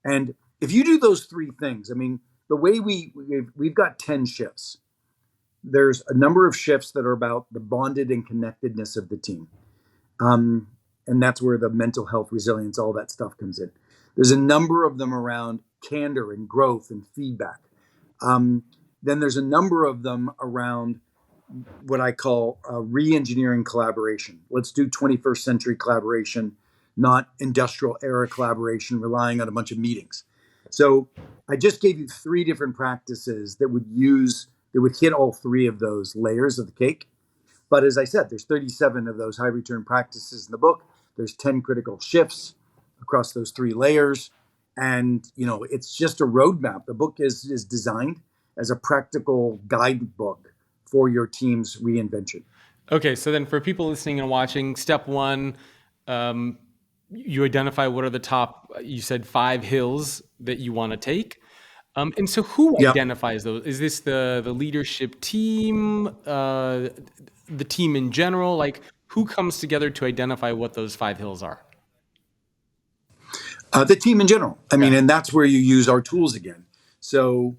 Speaker 2: And if you do those three things, I mean, the way we've got 10 shifts. There's a number of shifts that are about the bonded and connectedness of the team. And that's where the mental health, resilience, all that stuff comes in. There's a number of them around candor and growth and feedback. Then there's a number of them around what I call re-engineering collaboration. Let's do 21st century collaboration, not industrial era collaboration, relying on a bunch of meetings. So I just gave you 3 different practices that would hit all 3 of those layers of the cake. But as I said, there's 37 of those high return practices in the book. There's 10 critical shifts across those 3 layers. And, it's just a roadmap. The book is designed as a practical guidebook for your team's reinvention.
Speaker 1: Okay, so then for people listening and watching, step 1, you identify what are the top, you said 5 hills that you want to take. And so who identifies those? Is this the leadership team, the team in general? Like, who comes together to identify what those 5 hills are?
Speaker 2: The team in general. I mean, and that's where you use our tools again. So,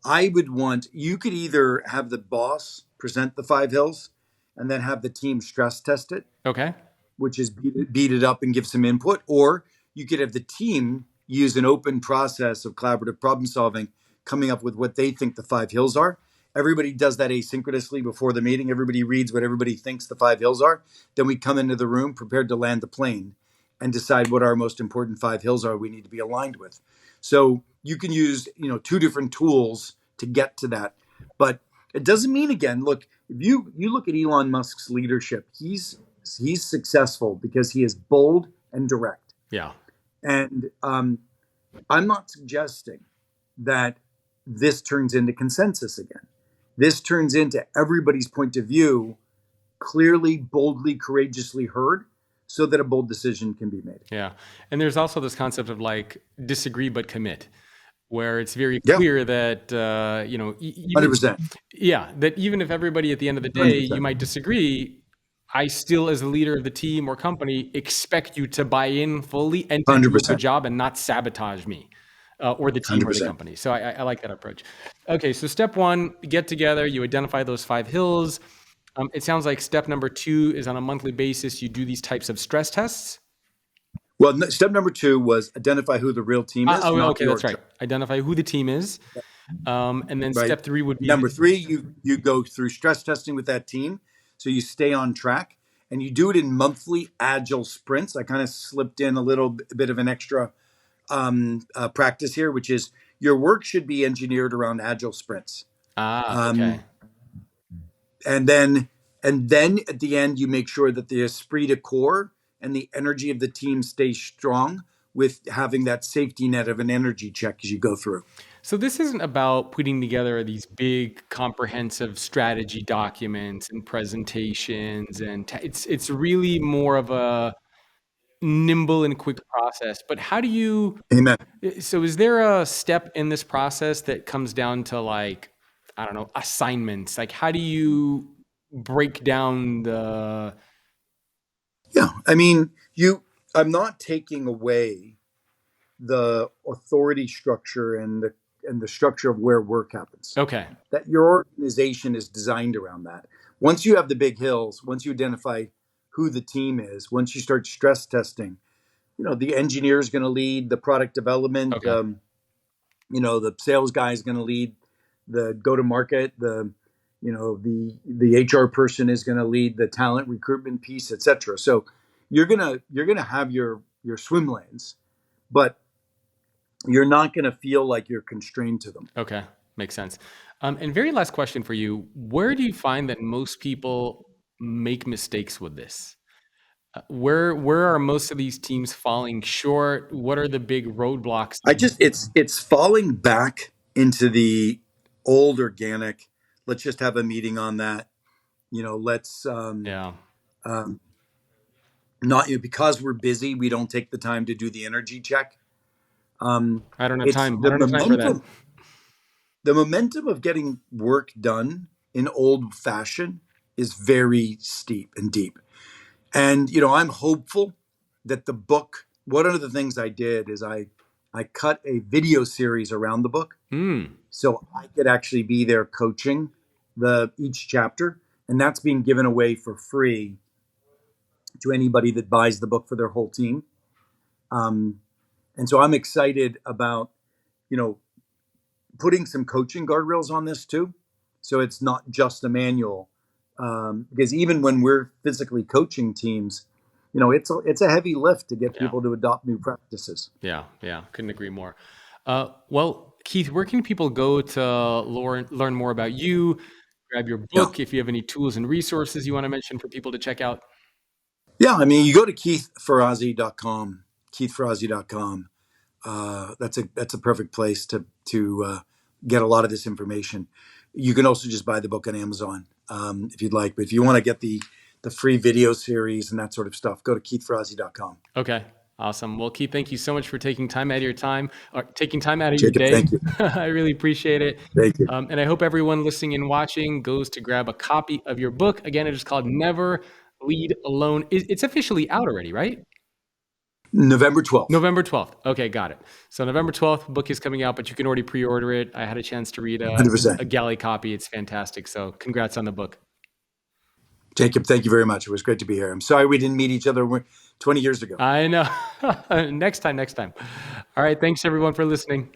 Speaker 2: I would want, you could either have the boss present the 5 hills and then have the team stress test it.
Speaker 1: Okay.
Speaker 2: Which is beat it up and give some input. Or you could have the team use an open process of collaborative problem solving, coming up with what they think the 5 hills are. Everybody does that asynchronously before the meeting. Everybody reads what everybody thinks the 5 hills are. Then we come into the room prepared to land the plane and decide what our most important 5 hills are we need to be aligned with. So you can use, 2 different tools to get to that. But it doesn't mean, again, look, if you look at Elon Musk's leadership, he's successful because he is bold and direct.
Speaker 1: Yeah.
Speaker 2: And I'm not suggesting that this turns into consensus again. This turns into everybody's point of view clearly, boldly, courageously heard so that a bold decision can be made.
Speaker 1: Yeah. And there's also this concept of like disagree but commit, where it's very clear that,
Speaker 2: 100%.
Speaker 1: Yeah, that even if everybody at the end of the day,
Speaker 2: 100%.
Speaker 1: you might disagree, I still, as the leader of the team or company, expect you to buy in fully and to do a
Speaker 2: 100%.
Speaker 1: good job and not sabotage me or the team 100%. Or the company. So I like that approach. Okay, so step 1, get together, you identify those 5 hills. It sounds like step number 2 is on a monthly basis, you do these types of stress tests.
Speaker 2: Well, step number 2 was identify who the real team is.
Speaker 1: Okay, that's right. Identify who the team is. And then step 3 would be...
Speaker 2: Number 3, you go through stress testing with that team. So you stay on track and you do it in monthly agile sprints. I kind of slipped in a little bit of an extra practice here, which is your work should be engineered around agile sprints.
Speaker 1: Okay.
Speaker 2: And then at the end, you make sure that the esprit de corps and the energy of the team stays strong with having that safety net of an energy check as you go through.
Speaker 1: So this isn't about putting together these big, comprehensive strategy documents and presentations, and it's really more of a nimble and quick process. But how do you?
Speaker 2: Amen.
Speaker 1: So is there a step in this process that comes down to like, I don't know, assignments? Like how do you break down the?
Speaker 2: Yeah, I mean, I'm not taking away the authority structure and and the structure of where work happens.
Speaker 1: Okay.
Speaker 2: That your organization is designed around that. Once you have the big hills, once you identify who the team is, once you start stress testing, the engineer is going to lead the product development.
Speaker 1: Okay.
Speaker 2: The sales guy is going to lead the go to market. The HR person is going to lead the talent recruitment piece, etc. So you're gonna have your swim lanes, but you're not going to feel like you're constrained to them.
Speaker 1: Okay. Makes sense. And very last question for you. Where do you find that most people make mistakes with this? Where are most of these teams falling short? What are the big roadblocks?
Speaker 2: It's falling back into the old organic. Let's just have a meeting on that. Let's
Speaker 1: Yeah.
Speaker 2: not because we're busy, we don't take the time to do the energy check.
Speaker 1: I don't have
Speaker 2: It's
Speaker 1: time. I don't have time for that.
Speaker 2: the momentum of getting work done in old fashion is very steep and deep. And, I'm hopeful that the book, one of the things I did is I cut a video series around the book. So I could actually be there coaching each chapter. And that's being given away for free to anybody that buys the book for their whole team. And so I'm excited about, putting some coaching guardrails on this too. So it's not just a manual. Because even when we're physically coaching teams, it's a heavy lift to get people to adopt new practices.
Speaker 1: Yeah. Couldn't agree more. Well, Keith, where can people go to learn more about you, grab your book, if you have any tools and resources you want to mention for people to check out?
Speaker 2: Yeah, you go to keithferrazzi.com, keithferrazzi.com. That's a perfect place to get a lot of this information. You can also just buy the book on Amazon if you'd like. But if you want to get the free video series and that sort of stuff, go to keithferrazzi.com.
Speaker 1: Okay, awesome. Well, Keith, thank you so much for taking time out of your
Speaker 2: Jacob,
Speaker 1: day.
Speaker 2: Thank you.
Speaker 1: I really appreciate it.
Speaker 2: Thank you.
Speaker 1: And I hope everyone listening and watching goes to grab a copy of your book. Again, it is called Never Lead Alone. It's officially out already, right?
Speaker 2: November 12th.
Speaker 1: November 12th. Okay, got it. So November 12th, book is coming out, but you can already pre-order it. I had a chance to read a
Speaker 2: 100%.
Speaker 1: galley copy. It's fantastic. So congrats on the book.
Speaker 2: Jacob, thank you very much. It was great to be here. I'm sorry we didn't meet each other 20 years ago.
Speaker 1: I know. Next time. All right. Thanks everyone for listening.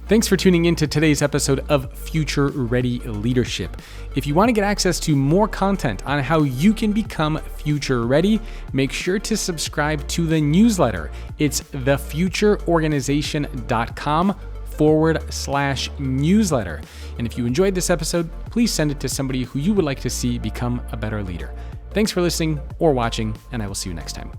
Speaker 1: Thanks for tuning in to today's episode of Future Ready Leadership. If you want to get access to more content on how you can become future ready, make sure to subscribe to the newsletter. It's thefutureorganization.com/newsletter. And if you enjoyed this episode, please send it to somebody who you would like to see become a better leader. Thanks for listening or watching, and I will see you next time.